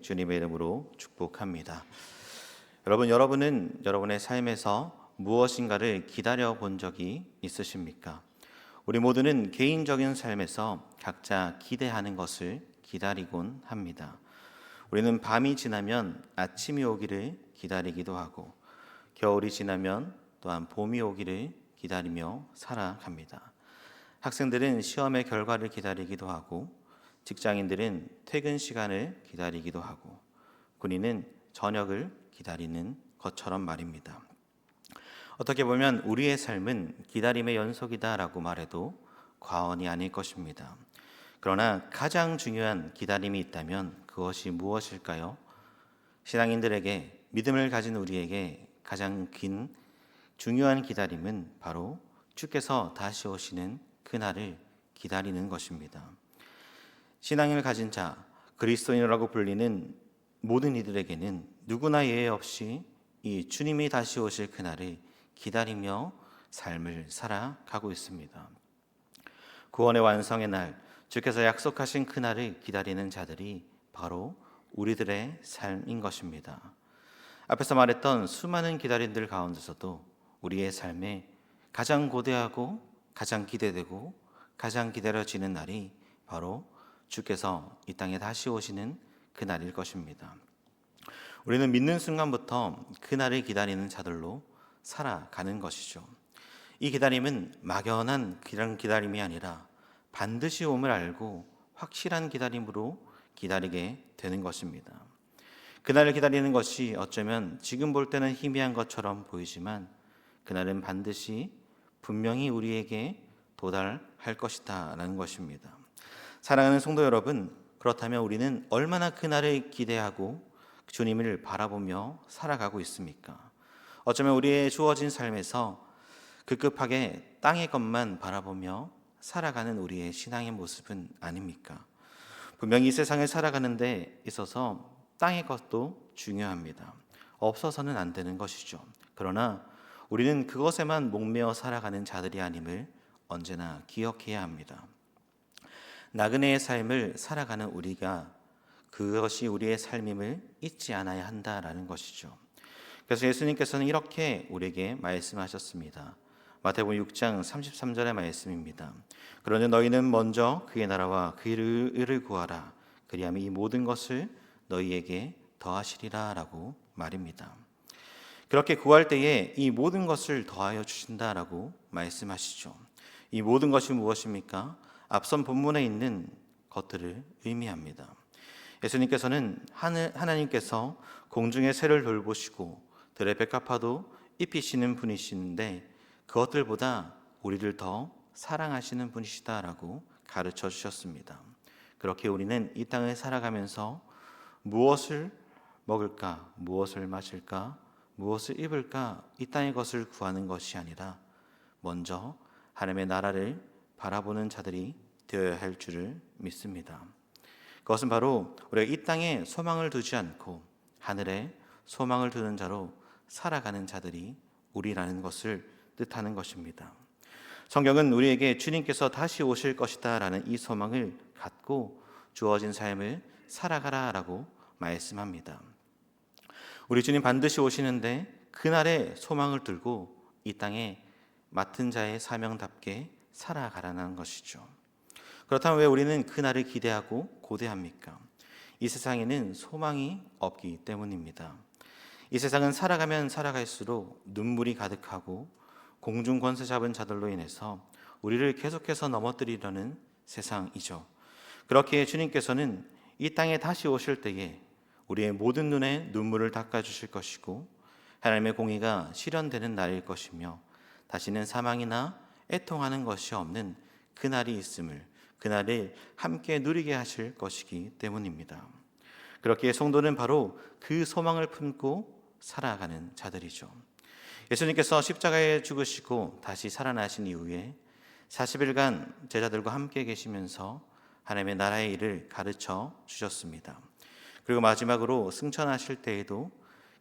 주님의 이름으로 축복합니다. 여러분은 여러분의 삶에서 무엇인가를 기다려 본 적이 있으십니까? 우리 모두는 개인적인 삶에서 각자 기대하는 것을 기다리곤 합니다. 우리는 밤이 지나면 아침이 오기를 기다리기도 하고, 겨울이 지나면 또한 봄이 오기를 기다리며 살아갑니다. 학생들은 시험의 결과를 기다리기도 하고, 직장인들은 퇴근 시간을 기다리기도 하고, 군인은 저녁을 기다리는 것처럼 말입니다. 어떻게 보면 우리의 삶은 기다림의 연속이다라고 말해도 과언이 아닐 것입니다. 그러나 가장 중요한 기다림이 있다면 그것이 무엇일까요? 신앙인들에게, 믿음을 가진 우리에게 가장 긴 중요한 기다림은 바로 주께서 다시 오시는 그날을 기다리는 것입니다. 신앙을 가진 자, 그리스도인이라고 불리는 모든 이들에게는 누구나 예외 없이 이 주님이 다시 오실 그날을 기다리며 삶을 살아가고 있습니다. 구원의 완성의 날, 주께서 약속하신 그날을 기다리는 자들이 바로 우리들의 삶인 것입니다. 앞에서 말했던 수많은 기다림들 가운데서도 우리의 삶에 가장 고대하고 가장 기대되고 가장 기다려지는 날이 바로 주께서 이 땅에 다시 오시는 그날일 것입니다. 우리는 믿는 순간부터 그날을 기다리는 자들로 살아가는 것이죠. 이 기다림은 막연한 기다림이 아니라 반드시 옴을 알고 확실한 기다림으로 기다리게 되는 것입니다. 그날을 기다리는 것이 어쩌면 지금 볼 때는 희미한 것처럼 보이지만 그날은 반드시 분명히 우리에게 도달할 것이다 라는 것입니다. 사랑하는 성도 여러분, 그렇다면 우리는 얼마나 그날을 기대하고 주님을 바라보며 살아가고 있습니까? 어쩌면 우리의 주어진 삶에서 급급하게 땅의 것만 바라보며 살아가는 우리의 신앙의 모습은 아닙니까? 분명히 이 세상을 살아가는 데 있어서 땅의 것도 중요합니다. 없어서는 안 되는 것이죠. 그러나 우리는 그것에만 목매어 살아가는 자들이 아님을 언제나 기억해야 합니다. 나그네의 삶을 살아가는 우리가 그것이 우리의 삶임을 잊지 않아야 한다라는 것이죠. 그래서 예수님께서는 이렇게 우리에게 말씀하셨습니다. 마태복음 6장 33절의 말씀입니다. 그러니 너희는 먼저 그의 나라와 그의 의를 구하라. 그리하면 이 모든 것을 너희에게 더하시리라 라고 말입니다. 그렇게 구할 때에 이 모든 것을 더하여 주신다라고 말씀하시죠. 이 모든 것이 무엇입니까? 앞선 본문에 있는 것들을 의미합니다. 예수님께서는 하나님께서 공중의 새를 돌보시고 들의 백합화도 입히시는 분이시는데 그것들보다 우리를 더 사랑하시는 분이시다라고 가르쳐 주셨습니다. 그렇게 우리는 이 땅을 살아가면서 무엇을 먹을까, 무엇을 마실까, 무엇을 입을까 이 땅의 것을 구하는 것이 아니라 먼저 하나님의 나라를 바라보는 자들이 되어야 할 줄을 믿습니다. 그것은 바로 우리가 이 땅에 소망을 두지 않고 하늘에 소망을 두는 자로 살아가는 자들이 우리라는 것을 뜻하는 것입니다. 성경은 우리에게 주님께서 다시 오실 것이다 라는 이 소망을 갖고 주어진 삶을 살아가라라고 말씀합니다. 우리 주님 반드시 오시는데 그날의 소망을 들고 이 땅에 맡은 자의 사명답게 살아가라는 것이죠. 그렇다면 왜 우리는 그날을 기대하고 고대합니까? 이 세상에는 소망이 없기 때문입니다. 이 세상은 살아가면 살아갈수록 눈물이 가득하고 공중 권세 잡은 자들로 인해서 우리를 계속해서 넘어뜨리려는 세상이죠. 그렇게 주님께서는 이 땅에 다시 오실 때에 우리의 모든 눈에 눈물을 닦아주실 것이고 하나님의 공의가 실현되는 날일 것이며 다시는 사망이나 애통하는 것이 없는 그날이 있음을, 그날을 함께 누리게 하실 것이기 때문입니다. 그렇기에 성도는 바로 그 소망을 품고 살아가는 자들이죠. 예수님께서 십자가에 죽으시고 다시 살아나신 이후에 40일간 제자들과 함께 계시면서 하나님의 나라의 일을 가르쳐 주셨습니다. 그리고 마지막으로 승천하실 때에도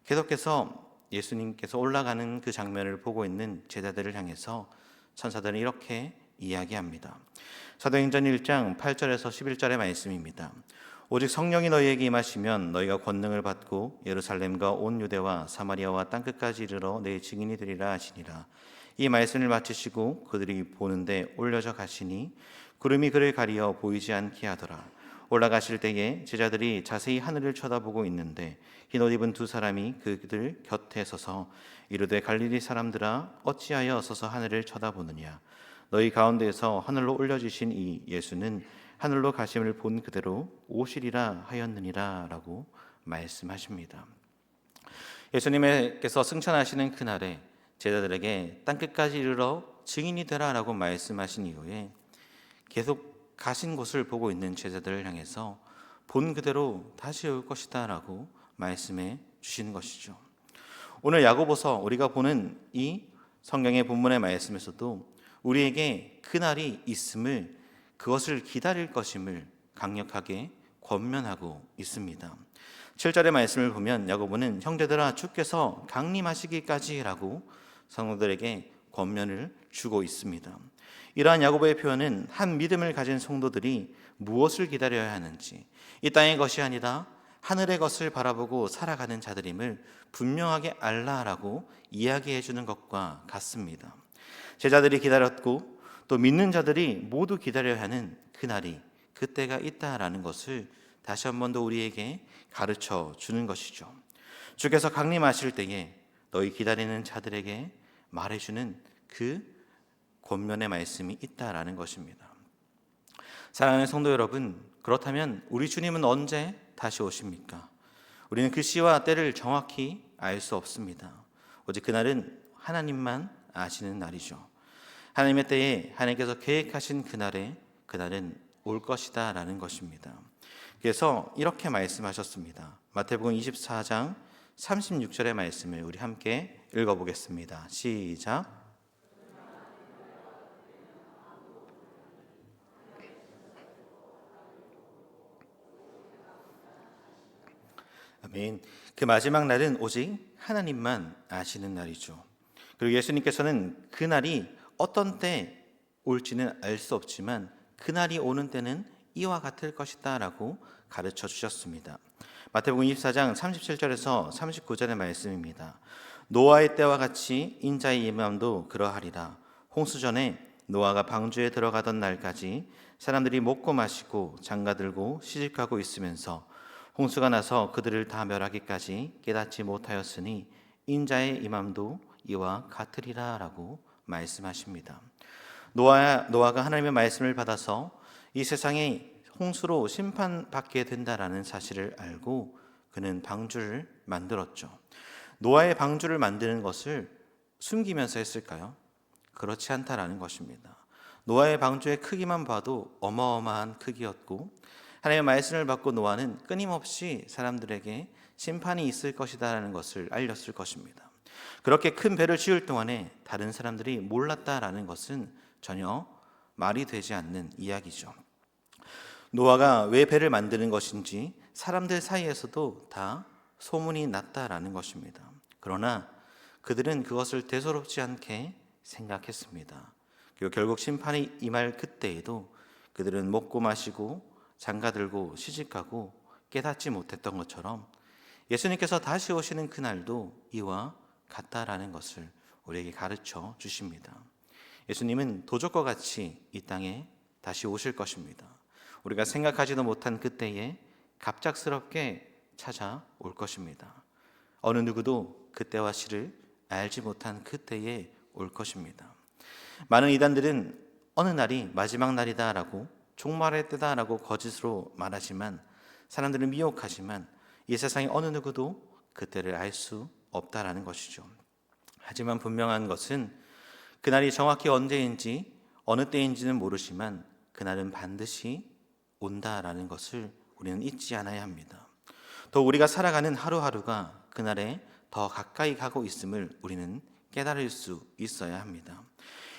계속해서 예수님께서 올라가는 그 장면을 보고 있는 제자들을 향해서 천사들은 이렇게 이야기합니다. 사도행전 1장 8절에서 11절의 말씀입니다. 오직 성령이 너희에게 임하시면 너희가 권능을 받고 예루살렘과 온 유대와 사마리아와 땅끝까지 이르러 내 증인이 되리라 하시니라. 이 말씀을 마치시고 그들이 보는데 올려져 가시니 구름이 그를 가리어 보이지 않게 하더라. 올라가실 때에 제자들이 자세히 하늘을 쳐다보고 있는데 흰 옷 입은 두 사람이 그들 곁에 서서 이르되 갈릴리 사람들아 어찌하여 서서 하늘을 쳐다보느냐. 너희 가운데에서 하늘로 올려지신 이 예수는 하늘로 가심을 본 그대로 오시리라 하였느니라 라고 말씀하십니다. 예수님께서 승천하시는 그날에 제자들에게 땅끝까지 이르러 증인이 되라 라고 말씀하신 이후에 계속 가신 곳을 보고 있는 제자들을 향해서 본 그대로 다시 올 것이다 라고 말씀해 주시는 것이죠. 오늘 야고보서 우리가 보는 이 성경의 본문의 말씀에서도 우리에게 그날이 있음을, 그것을 기다릴 것임을 강력하게 권면하고 있습니다. 7절의 말씀을 보면 야고보는 형제들아 주께서 강림하시기까지라고 성도들에게 권면을 주고 있습니다. 이러한 야고보의 표현은 한 믿음을 가진 성도들이 무엇을 기다려야 하는지, 이 땅의 것이 아니라 하늘의 것을 바라보고 살아가는 자들임을 분명하게 알라라고 이야기해 주는 것과 같습니다. 제자들이 기다렸고 또 믿는 자들이 모두 기다려야 하는 그날이, 그때가 있다라는 것을 다시 한 번 더 우리에게 가르쳐 주는 것이죠. 주께서 강림하실 때에 너희 기다리는 자들에게 말해주는 그 권면의 말씀이 있다라는 것입니다. 사랑하는 성도 여러분, 그렇다면 우리 주님은 언제 다시 오십니까? 우리는 그 시와 때를 정확히 알 수 없습니다. 오직 그날은 하나님만 아시는 날이죠. 하나님의 때에 하나님께서 계획하신 그날은 올 것이다 라는 것입니다. 그래서 이렇게 말씀하셨습니다. 마태복음 24장 36절의 말씀을 우리 함께 읽어보겠습니다. 시작. 아멘. 그 마지막 날은 오직 하나님만 아시는 날이죠. 그리고 예수님께서는 그날이 어떤 때 올지는 알 수 없지만 그날이 오는 때는 이와 같을 것이다 라고 가르쳐 주셨습니다. 마태복음 24장 37절에서 39절의 말씀입니다. 노아의 때와 같이 인자의 임함도 그러하리라. 홍수전에 노아가 방주에 들어가던 날까지 사람들이 먹고 마시고 장가들고 시집가고 있으면서 홍수가 나서 그들을 다 멸하기까지 깨닫지 못하였으니 인자의 임함도 이와 같으리라 라고 말씀하십니다. 노아가 하나님의 말씀을 받아서 이 세상에 홍수로 심판받게 된다라는 사실을 알고 그는 방주를 만들었죠. 노아의 방주를 만드는 것을 숨기면서 했을까요? 그렇지 않다라는 것입니다. 노아의 방주의 크기만 봐도 어마어마한 크기였고 하나님의 말씀을 받고 노아는 끊임없이 사람들에게 심판이 있을 것이다라는 것을 알렸을 것입니다. 그렇게 큰 배를 지을 동안에 다른 사람들이 몰랐다라는 것은 전혀 말이 되지 않는 이야기죠. 노아가 왜 배를 만드는 것인지 사람들 사이에서도 다 소문이 났다라는 것입니다. 그러나 그들은 그것을 대수롭지 않게 생각했습니다. 그리고 결국 심판이 임할 그때에도 그들은 먹고 마시고 장가들고 시집가고 깨닫지 못했던 것처럼 예수님께서 다시 오시는 그날도 이와 같다라는 것을 우리에게 가르쳐 주십니다. 예수님은 도적과 같이 이 땅에 다시 오실 것입니다. 우리가 생각하지도 못한 그때에 갑작스럽게 찾아올 것입니다. 어느 누구도 그때와 시를 알지 못한 그때에 올 것입니다. 많은 이단들은 어느 날이 마지막 날이다라고 종말의 때다라고 거짓으로 말하지만 사람들은 미혹하지만 이 세상의 어느 누구도 그때를 알 수 없다라는 것이죠. 하지만 분명한 것은 그날이 정확히 언제인지 어느 때인지는 모르지만 그날은 반드시 온다라는 것을 우리는 잊지 않아야 합니다. 또 우리가 살아가는 하루하루가 그날에 더 가까이 가고 있음을 우리는 깨달을 수 있어야 합니다.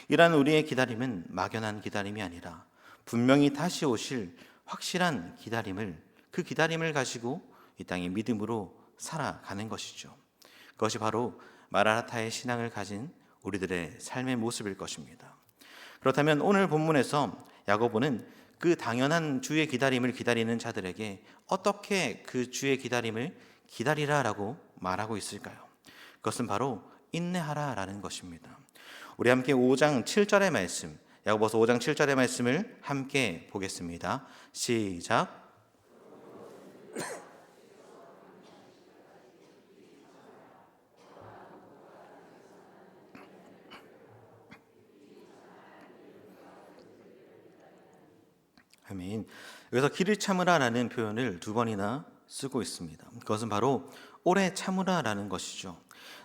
이러한 우리의 기다림은 막연한 기다림이 아니라 분명히 다시 오실 확실한 기다림을, 그 기다림을 가지고 이 땅의 믿음으로 살아가는 것이죠. 그것이 바로 마라나타의 신앙을 가진 우리들의 삶의 모습일 것입니다. 그렇다면 오늘 본문에서 야고보는 그 당연한 주의 기다림을 기다리는 자들에게 어떻게 그 주의 기다림을 기다리라라고 말하고 있을까요? 그것은 바로 인내하라라는 것입니다. 우리 함께 5장 7절의 말씀, 야고보서 5장 7절의 말씀을 함께 보겠습니다. 시작. 아멘. 여기서 길을 참으라라는 표현을 두 번이나 쓰고 있습니다. 그것은 바로 오래 참으라라는 것이죠.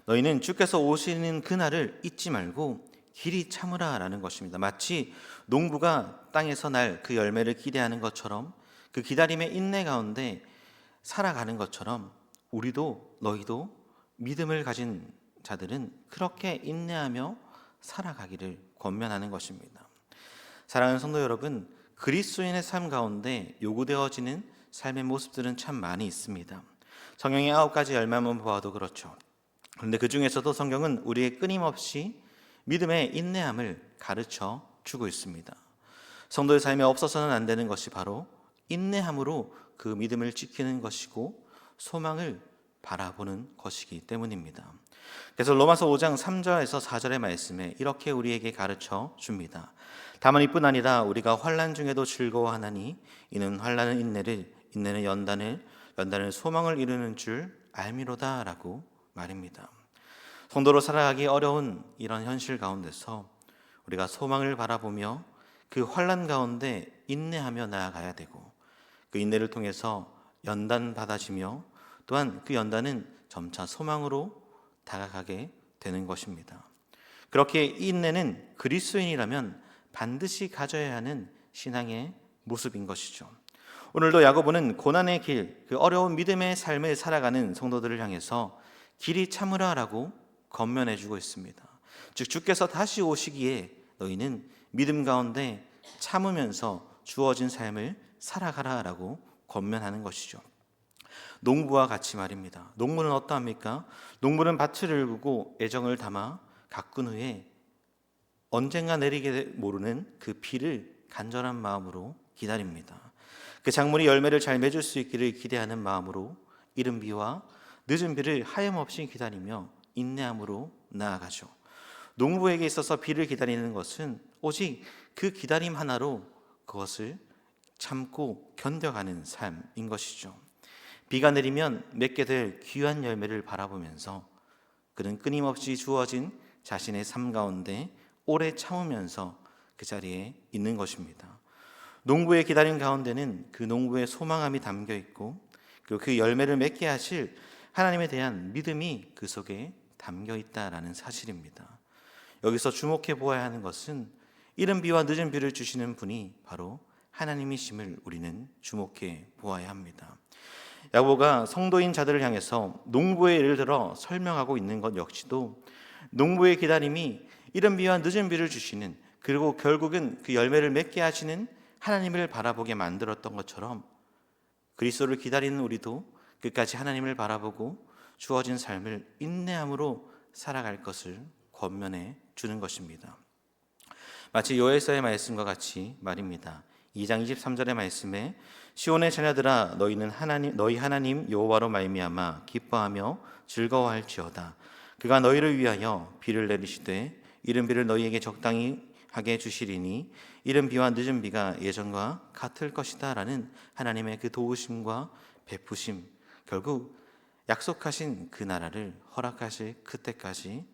너희는 주께서 오시는 그날을 잊지 말고 길이 참으라라는 것입니다. 마치 농부가 땅에서 날 그 열매를 기대하는 것처럼, 그 기다림의 인내 가운데 살아가는 것처럼, 우리도 너희도 믿음을 가진 자들은 그렇게 인내하며 살아가기를 권면하는 것입니다. 사랑하는 성도 여러분, 그리스도인의 삶 가운데 요구되어지는 삶의 모습들은 참 많이 있습니다. 성경의 9가지 열매만 보아도 그렇죠. 그런데 그 중에서도 성경은 우리에게 끊임없이 믿음의 인내함을 가르쳐 주고 있습니다. 성도의 삶에 없어서는 안 되는 것이 바로 인내함으로 그 믿음을 지키는 것이고 소망을 바라보는 것이기 때문입니다. 그래서 로마서 5장 3절에서 4절의 말씀에 이렇게 우리에게 가르쳐 줍니다. 다만 이뿐 아니라 우리가 환난 중에도 즐거워하나니 이는 환난은 인내를, 인내는 연단을 소망을 이루는 줄 알미로다 라고 말입니다. 성도로 살아가기 어려운 이런 현실 가운데서 우리가 소망을 바라보며 그 환난 가운데 인내하며 나아가야 되고, 그 인내를 통해서 연단 받아지며 또한 그 연단은 점차 소망으로 다가가게 되는 것입니다. 그렇게 인내는 그리스도인이라면 반드시 가져야 하는 신앙의 모습인 것이죠. 오늘도 야고보는 고난의 길, 그 어려운 믿음의 삶을 살아가는 성도들을 향해서 길이 참으라라고 권면해 주고 있습니다. 즉 주께서 다시 오시기에 너희는 믿음 가운데 참으면서 주어진 삶을 살아가라라고 권면하는 것이죠. 농부와 같이 말입니다. 농부는 어떠합니까? 농부는 밭을 일구고 애정을 담아 가꾼 후에 언젠가 내리게 모르는 그 비를 간절한 마음으로 기다립니다. 그 작물이 열매를 잘 맺을 수 있기를 기대하는 마음으로 이른 비와 늦은 비를 하염없이 기다리며 인내함으로 나아가죠. 농부에게 있어서 비를 기다리는 것은 오직 그 기다림 하나로 그것을 참고 견뎌가는 삶인 것이죠. 비가 내리면 맺게 될 귀한 열매를 바라보면서 그는 끊임없이 주어진 자신의 삶 가운데 오래 참으면서 그 자리에 있는 것입니다. 농부의 기다림 가운데는 그 농부의 소망함이 담겨 있고, 그리고 그 열매를 맺게 하실 하나님에 대한 믿음이 그 속에 담겨 있다라는 사실입니다. 여기서 주목해 보아야 하는 것은 이른 비와 늦은 비를 주시는 분이 바로 하나님이심을 우리는 주목해 보아야 합니다. 야고보가 성도인 자들을 향해서 농부의 예를 들어 설명하고 있는 것 역시도 농부의 기다림이 이른 비와 늦은 비를 주시는, 그리고 결국은 그 열매를 맺게 하시는 하나님을 바라보게 만들었던 것처럼 그리스도를 기다리는 우리도 끝까지 하나님을 바라보고 주어진 삶을 인내함으로 살아갈 것을 권면해 주는 것입니다. 마치 요엘서의 말씀과 같이 말입니다. 2장 23절의 말씀에 시온의 자녀들아 너희 하나님 여호와로 말미암아 기뻐하며 즐거워할지어다. 그가 너희를 위하여 비를 내리시되 이른 비를 너희에게 적당히 하게 주시리니 이른 비와 늦은 비가 예전과 같을 것이다 라는 하나님의 그 도우심과 베푸심, 결국 약속하신 그 나라를 허락하실 그때까지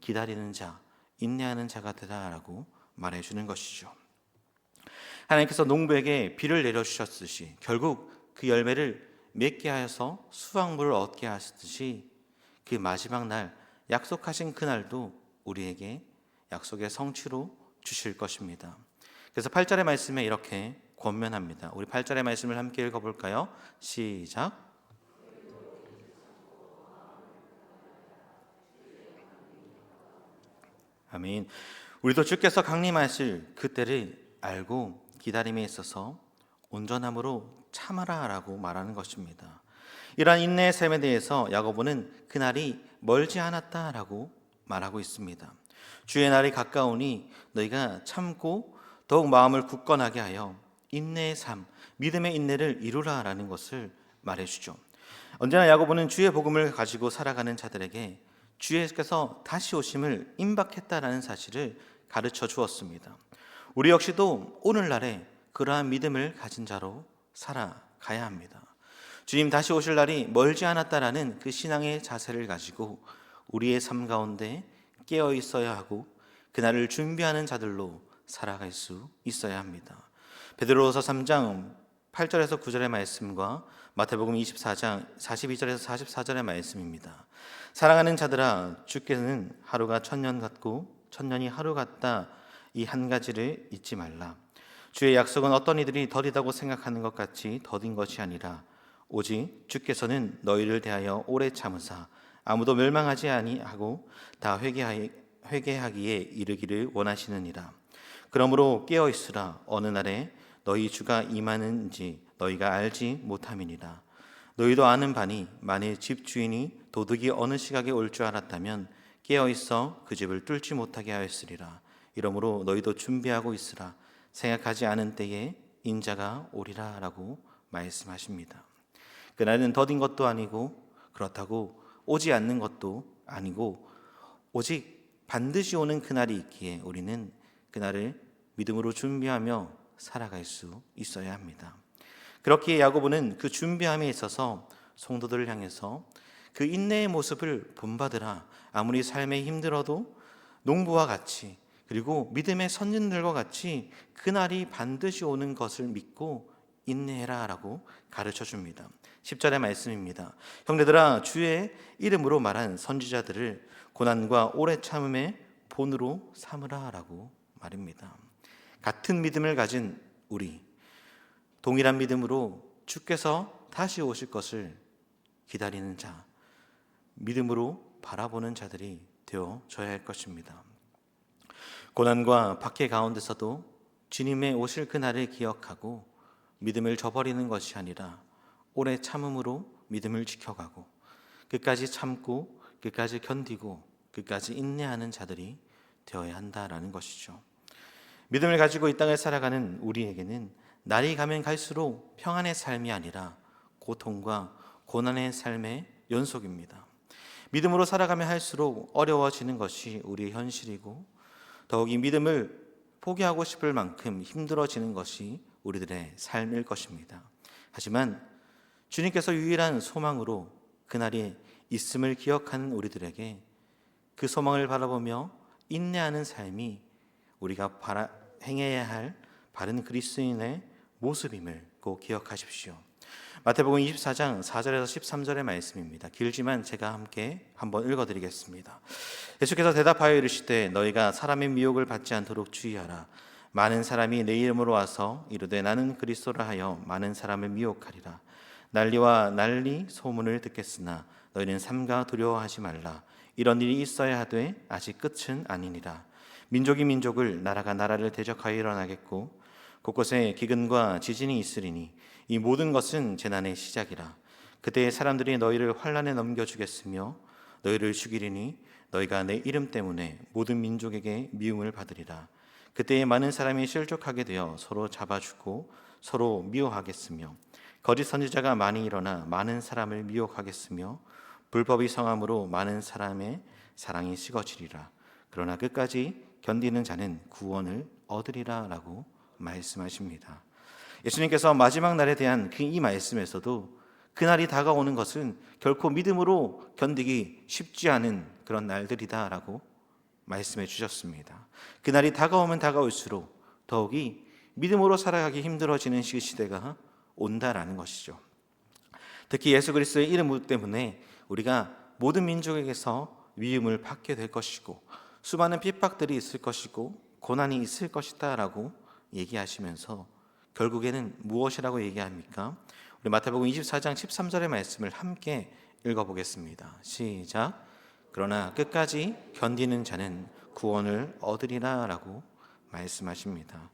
기다리는 자, 인내하는 자가 되라라고 말해주는 것이죠. 하나님께서 농부에게 비를 내려주셨듯이 결국 그 열매를 맺게 하여서 수확물을 얻게 하시듯이 그 마지막 날, 약속하신 그날도 우리에게 약속의 성취로 주실 것입니다. 그래서 8절의 말씀에 이렇게 권면합니다. 우리 8절의 말씀을 함께 읽어볼까요? 시작. 아멘. 우리도 주께서 강림하실 그때를 알고 기다림에 있어서 온전함으로 참아라라고 말하는 것입니다. 이러한 인내의 삶에 대해서 야고보는 그날이 멀지 않았다라고 말하고 있습니다. 주의 날이 가까우니 너희가 참고 더욱 마음을 굳건하게 하여 인내의 삶, 믿음의 인내를 이루라라는 것을 말해주죠. 언제나 야고보는 주의 복음을 가지고 살아가는 자들에게 주께서 다시 오심을 임박했다라는 사실을 가르쳐 주었습니다. 우리 역시도 오늘날에 그러한 믿음을 가진 자로 살아가야 합니다. 주님 다시 오실 날이 멀지 않았다라는 그 신앙의 자세를 가지고 우리의 삶 가운데 깨어 있어야 하고 그날을 준비하는 자들로 살아갈 수 있어야 합니다. 베드로후서 3장 8절에서 9절의 말씀과 마태복음 24장 42절에서 44절의 말씀입니다. 사랑하는 자들아, 주께서는 하루가 천년 같고 천년이 하루 같다, 이 한 가지를 잊지 말라. 주의 약속은 어떤 이들이 더디다고 생각하는 것 같이 더딘 것이 아니라 오직 주께서는 너희를 대하여 오래 참으사 아무도 멸망하지 아니하고 다 회개하기에 이르기를 원하시느니라. 그러므로 깨어 있으라. 어느 날에 너희 주가 임하는지 너희가 알지 못함이니라. 너희도 아는 바니 만일 집 주인이 도둑이 어느 시각에 올 줄 알았다면 깨어 있어 그 집을 뚫지 못하게 하였으리라. 이러므로 너희도 준비하고 있으라. 생각하지 않은 때에 인자가 오리라라고 말씀하십니다. 그날은 더딘 것도 아니고 그렇다고 오지 않는 것도 아니고 오직 반드시 오는 그날이 있기에 우리는 그날을 믿음으로 준비하며 살아갈 수 있어야 합니다. 그렇기에 야고보는 그 준비함에 있어서 성도들을 향해서 그 인내의 모습을 본받으라. 아무리 삶에 힘들어도 농부와 같이 그리고 믿음의 선진들과 같이 그날이 반드시 오는 것을 믿고 인내해라 라고 가르쳐 줍니다. 10절의 말씀입니다. 형제들아, 주의 이름으로 말한 선지자들을 고난과 오래 참음의 본으로 삼으라 라고 말입니다. 같은 믿음을 가진 우리, 동일한 믿음으로 주께서 다시 오실 것을 기다리는 자, 믿음으로 바라보는 자들이 되어져야 할 것입니다. 고난과 박해 가운데서도 주님의 오실 그날을 기억하고 믿음을 저버리는 것이 아니라 오래 참음으로 믿음을 지켜가고 끝까지 참고 끝까지 견디고 끝까지 인내하는 자들이 되어야 한다라는 것이죠. 믿음을 가지고 이 땅을 살아가는 우리에게는 날이 가면 갈수록 평안의 삶이 아니라 고통과 고난의 삶의 연속입니다. 믿음으로 살아가면 할수록 어려워지는 것이 우리의 현실이고 더욱이 믿음을 포기하고 싶을 만큼 힘들어지는 것이 우리들의 삶일 것입니다. 하지만 주님께서 유일한 소망으로 그날이 있음을 기억하는 우리들에게 그 소망을 바라보며 인내하는 삶이 우리가 행해야 할 바른 그리스도인의 모습임을 꼭 기억하십시오. 마태복음 24장 4절에서 13절의 말씀입니다. 길지만 제가 함께 한번 읽어드리겠습니다. 예수께서 대답하여 이르시되 너희가 사람의 미혹을 받지 않도록 주의하라. 많은 사람이 내 이름으로 와서 이르되 나는 그리스도라 하여 많은 사람을 미혹하리라. 난리와 난리 소문을 듣겠으나 너희는 삼가 두려워하지 말라. 이런 일이 있어야 하되 아직 끝은 아니니라. 민족이 민족을 나라가 나라를 대적하여 일어나겠고 곳곳에 기근과 지진이 있으리니 이 모든 것은 재난의 시작이라. 그때 사람들이 너희를 환난에 넘겨주겠으며 너희를 죽이리니 너희가 내 이름 때문에 모든 민족에게 미움을 받으리라. 그때에 많은 사람이 실족하게 되어 서로 잡아주고 서로 미워하겠으며 거짓 선지자가 많이 일어나 많은 사람을 미혹하겠으며 불법이 성함으로 많은 사람의 사랑이 식어지리라. 그러나 끝까지 견디는 자는 구원을 얻으리라 라고 말씀하십니다. 예수님께서 마지막 날에 대한 이 말씀에서도 그날이 다가오는 것은 결코 믿음으로 견디기 쉽지 않은 그런 날들이다 라고 말씀해 주셨습니다. 그날이 다가오면 다가올수록 더욱이 믿음으로 살아가기 힘들어지는 시대가 온다라는 것이죠. 특히 예수 그리스도의 이름 때문에 우리가 모든 민족에게서 미움을 받게 될 것이고 수많은 핍박들이 있을 것이고 고난이 있을 것이다 라고 얘기하시면서 결국에는 무엇이라고 얘기합니까? 우리 마태복음 24장 13절의 말씀을 함께 읽어보겠습니다. 시작. 그러나 끝까지 견디는 자는 구원을 얻으리라 라고 말씀하십니다.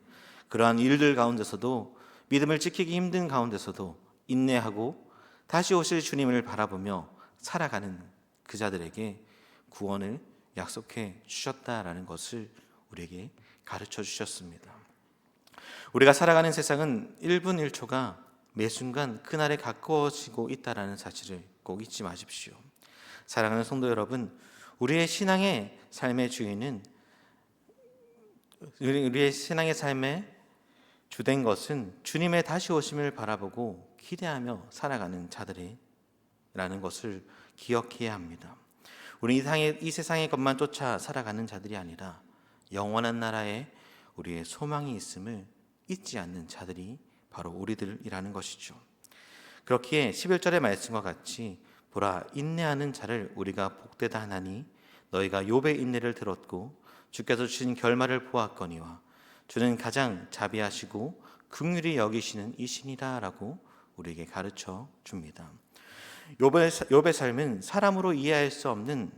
그러한 일들 가운데서도 믿음을 지키기 힘든 가운데서도 인내하고 다시 오실 주님을 바라보며 살아가는 그 자들에게 구원을 약속해 주셨다라는 것을 우리에게 가르쳐 주셨습니다. 우리가 살아가는 세상은 1분 1초가 매 순간 그날에 가까워지고 있다는 사실을 꼭 잊지 마십시오. 사랑하는 성도 여러분, 우리의 신앙의 삶의 주인은, 우리의 신앙의 삶의 주된 것은 주님의 다시 오심을 바라보고 기대하며 살아가는 자들이라는 것을 기억해야 합니다. 우리 이 세상의 것만 쫓아 살아가는 자들이 아니라 영원한 나라에 우리의 소망이 있음을 잊지 않는 자들이 바로 우리들이라는 것이죠. 그렇기에 11절의 말씀과 같이 보라, 인내하는 자를 우리가 복되다 하나니 너희가 욥의 인내를 들었고 주께서 주신 결말을 보았거니와 주는 가장 자비하시고 긍휼히 여기시는 이신이라 라고 우리에게 가르쳐 줍니다. 욥의 삶은 사람으로 이해할 수 없는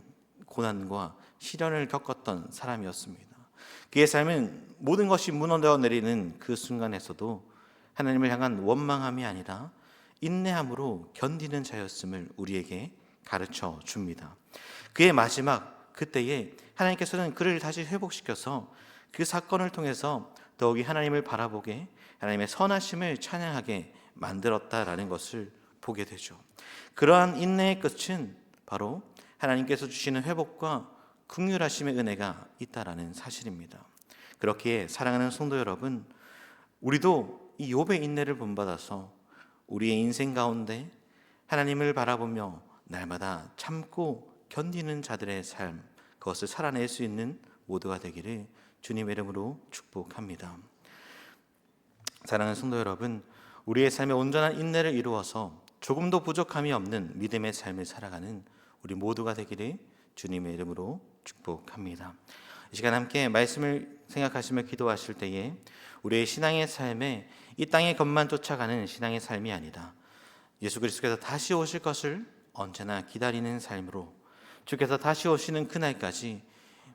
고난과 시련을 겪었던 사람이었습니다. 그의 삶은 모든 것이 무너져 내리는 그 순간에서도 하나님을 향한 원망함이 아니라 인내함으로 견디는 자였음을 우리에게 가르쳐 줍니다. 그의 마지막 그때에 하나님께서는 그를 다시 회복시켜서 그 사건을 통해서 더욱이 하나님을 바라보게, 하나님의 선하심을 찬양하게 만들었다라는 것을 보게 되죠. 그러한 인내의 끝은 바로 하나님께서 주시는 회복과 긍휼하심의 은혜가 있다라는 사실입니다. 그렇기에 사랑하는 성도 여러분, 우리도 이 욥의 인내를 본받아서 우리의 인생 가운데 하나님을 바라보며 날마다 참고 견디는 자들의 삶, 그것을 살아낼 수 있는 모두가 되기를 주님의 이름으로 축복합니다. 사랑하는 성도 여러분, 우리의 삶에 온전한 인내를 이루어서 조금도 부족함이 없는 믿음의 삶을 살아가는 우리 모두가 되기를 주님의 이름으로 축복합니다. 이 시간 함께 말씀을 생각하시며 기도하실 때에 우리의 신앙의 삶에 이 땅의 것만 쫓아가는 신앙의 삶이 아니라 예수 그리스도께서 다시 오실 것을 언제나 기다리는 삶으로, 주께서 다시 오시는 그날까지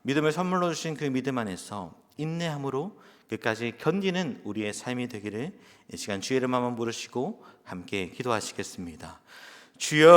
믿음을 선물로 주신 그 믿음 안에서 인내함으로 끝까지 견디는 우리의 삶이 되기를 이 시간 주의 이름 한번 부르시고 함께 기도하시겠습니다. 주여,